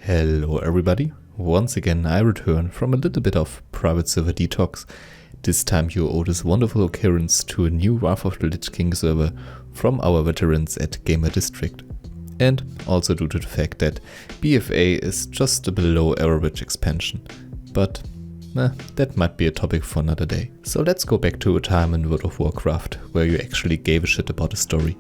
Hello everybody, once again I return from a little bit of private server detox. This time you owe this wonderful occurrence to a new Wrath of the Lich King server from our veterans at Gamer District. And also due to the fact that BFA is just a below average expansion. But that might be a topic for another day. So let's go back to a time in World of Warcraft where you actually gave a shit about a story.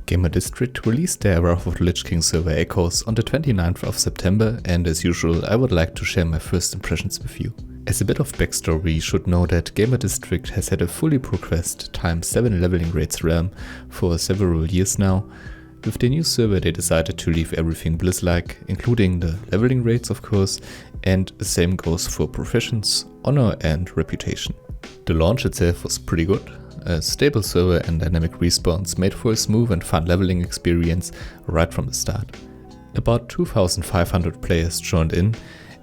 Gamer District released their Wrath of the Lich King server Echoes on the 29th of September, and as usual I would like to share my first impressions with you. As a bit of backstory, you should know that Gamer District has had a fully progressed ×7 leveling rates realm for several years now. With the new server they decided to leave everything Blizz-like, including the leveling rates of course, and the same goes for professions, honor and reputation. The launch itself was pretty good. A stable server and dynamic respawns made for a smooth and fun leveling experience right from the start. About 2,500 players joined in.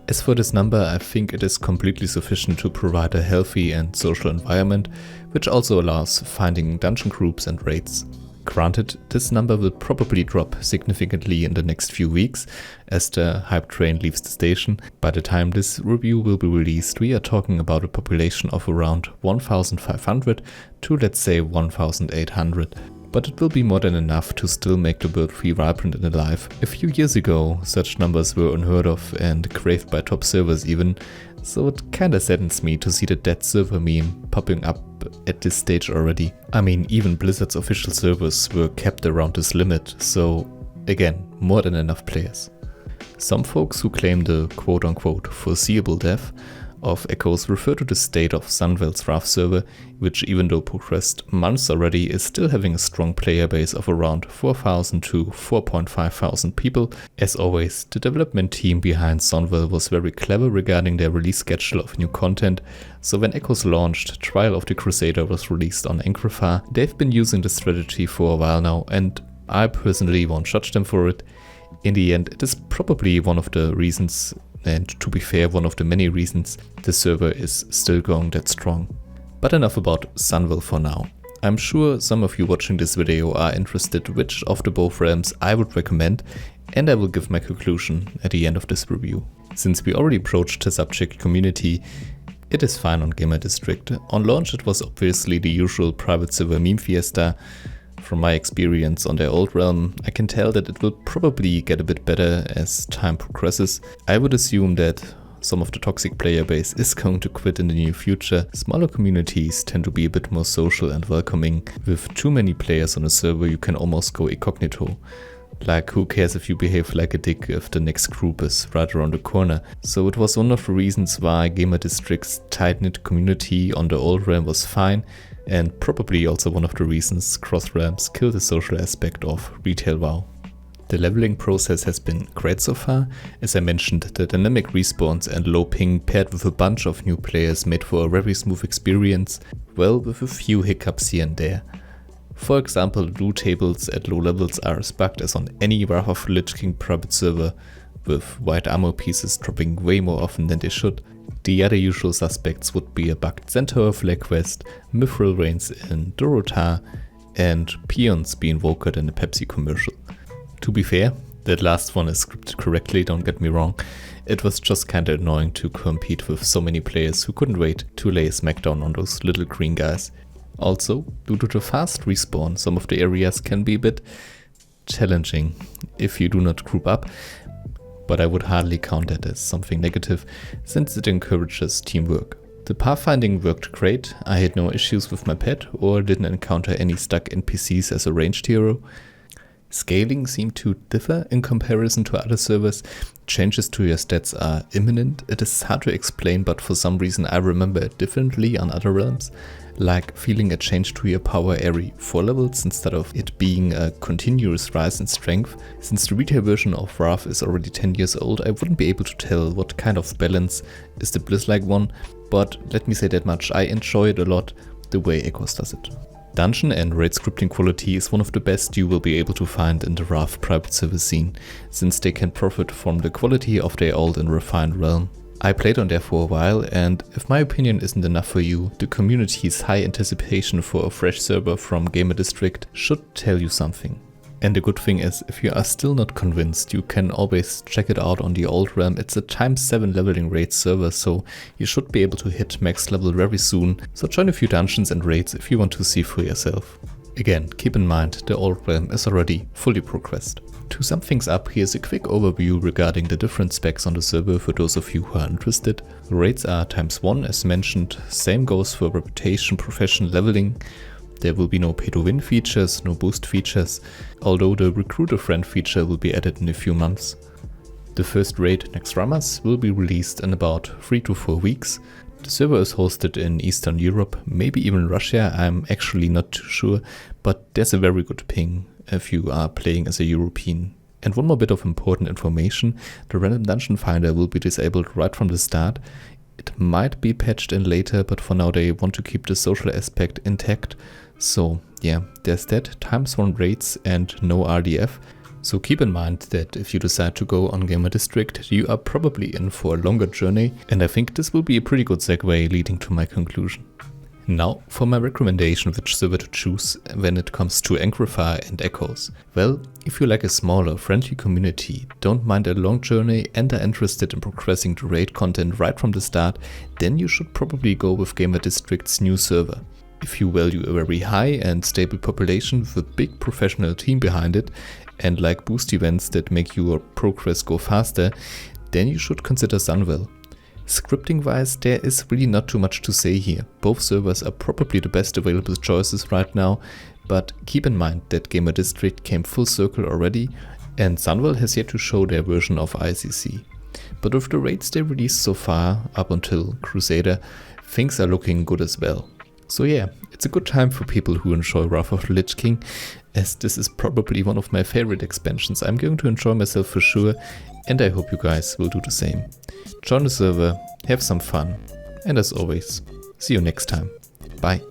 As for this number, I think it is completely sufficient to provide a healthy and social environment, which also allows finding dungeon groups and raids. Granted, this number will probably drop significantly in the next few weeks as the hype train leaves the station. By the time this review will be released, we are talking about a population of around 1,500 to let's say 1,800. But it will be more than enough to still make the world feel vibrant and alive. A few years ago, such numbers were unheard of and craved by top servers even, so it kinda saddens me to see the dead server meme popping up at this stage already. I mean, even Blizzard's official servers were kept around this limit, so again, more than enough players. Some folks who claim the quote-unquote foreseeable death of Echoes refer to the state of Sunwell's Wrath server, which even though progressed months already is still having a strong player base of around 4,000 to 4,500 people. As always, the development team behind Sunwell was very clever regarding their release schedule of new content, so when Echoes launched, Trial of the Crusader was released on Angrifar. They've been using this strategy for a while now, and I personally won't judge them for it. In the end, it is probably one of the reasons, and to be fair, one of the many reasons the server is still going that strong. But enough about Sunwell for now. I'm sure some of you watching this video are interested which of the both realms I would recommend, and I will give my conclusion at the end of this review. Since we already broached the subject community, it is fine on Gamer District. On launch it was obviously the usual private server meme fiesta. From my experience on their old realm, I can tell that it will probably get a bit better as time progresses. I would assume that some of the toxic player base is going to quit in the near future. Smaller communities tend to be a bit more social and welcoming. With too many players on a server you can almost go incognito. Like, who cares if you behave like a dick if the next group is right around the corner. So it was one of the reasons why Gamer District's tight-knit community on the old realm was fine, and probably also one of the reasons cross-realms kill the social aspect of retail WoW. The leveling process has been great so far. As I mentioned, the dynamic respawns and low ping paired with a bunch of new players made for a very smooth experience, well, with a few hiccups here and there. For example, loot tables at low levels are as bugged as on any Wrath of the Lich King private server, with white armor pieces dropping way more often than they should. The other usual suspects would be a bugged Centaur flag quest, mithril rains in Dorotar, and peons being vocal in a Pepsi commercial. To be fair, that last one is scripted correctly, don't get me wrong. It was just kinda annoying to compete with so many players who couldn't wait to lay a smackdown on those little green guys. Also, due to the fast respawn, some of the areas can be a bit challenging if you do not group up, but I would hardly count that as something negative since it encourages teamwork. The pathfinding worked great. I had no issues with my pet or didn't encounter any stuck NPCs as a ranged hero. Scaling seemed to differ in comparison to other servers. Changes to your stats are imminent. It is hard to explain, but for some reason I remember it differently on other realms. Like feeling a change to your power every 4 levels instead of it being a continuous rise in strength. Since the retail version of Wrath is already 10 years old, I wouldn't be able to tell what kind of balance is the Blizz-like one, but let me say that much, I enjoy it a lot the way Echoes does it. Dungeon and raid scripting quality is one of the best you will be able to find in the Wrath private server scene, since they can profit from the quality of their old and refined realm. I played on there for a while, and if my opinion isn't enough for you, the community's high anticipation for a fresh server from Gamer District should tell you something. And the good thing is, if you are still not convinced, you can always check it out on the old realm. It's a ×7 leveling raid server, so you should be able to hit max level very soon. So join a few dungeons and raids if you want to see for yourself. Again, keep in mind, the old realm is already fully progressed. To sum things up, here's a quick overview regarding the different specs on the server for those of you who are interested. Raids are ×1 as mentioned, same goes for reputation, profession, leveling. There will be no pay to win features, no boost features, although the recruit a friend feature will be added in a few months. The first raid, Naxxramas, will be released in about 3 to 4 weeks. The server is hosted in Eastern Europe, maybe even Russia, I'm actually not too sure, but there's a very good ping if you are playing as a European. And one more bit of important information, the random dungeon finder will be disabled right from the start. It might be patched in later, but for now they want to keep the social aspect intact. So yeah, there's that, ×1 raids and no RDF. So keep in mind that if you decide to go on Gamer District, you are probably in for a longer journey, and I think this will be a pretty good segue leading to my conclusion. Now for my recommendation which server to choose when it comes to Angrify and Echoes. Well, if you like a smaller, friendly community, don't mind a long journey and are interested in progressing the raid content right from the start, then you should probably go with Gamer District's new server. If you value a very high and stable population with a big professional team behind it, and like boost events that make your progress go faster, then you should consider Sunwell. Scripting wise, there is really not too much to say here. Both servers are probably the best available choices right now, but keep in mind that Gamer District came full circle already, and Sunwell has yet to show their version of ICC. But with the raids they released so far, up until Crusader, things are looking good as well. So yeah, it's a good time for people who enjoy Wrath of the Lich King, as this is probably one of my favorite expansions. I'm going to enjoy myself for sure, and I hope you guys will do the same. Join the server, have some fun, and as always, see you next time. Bye.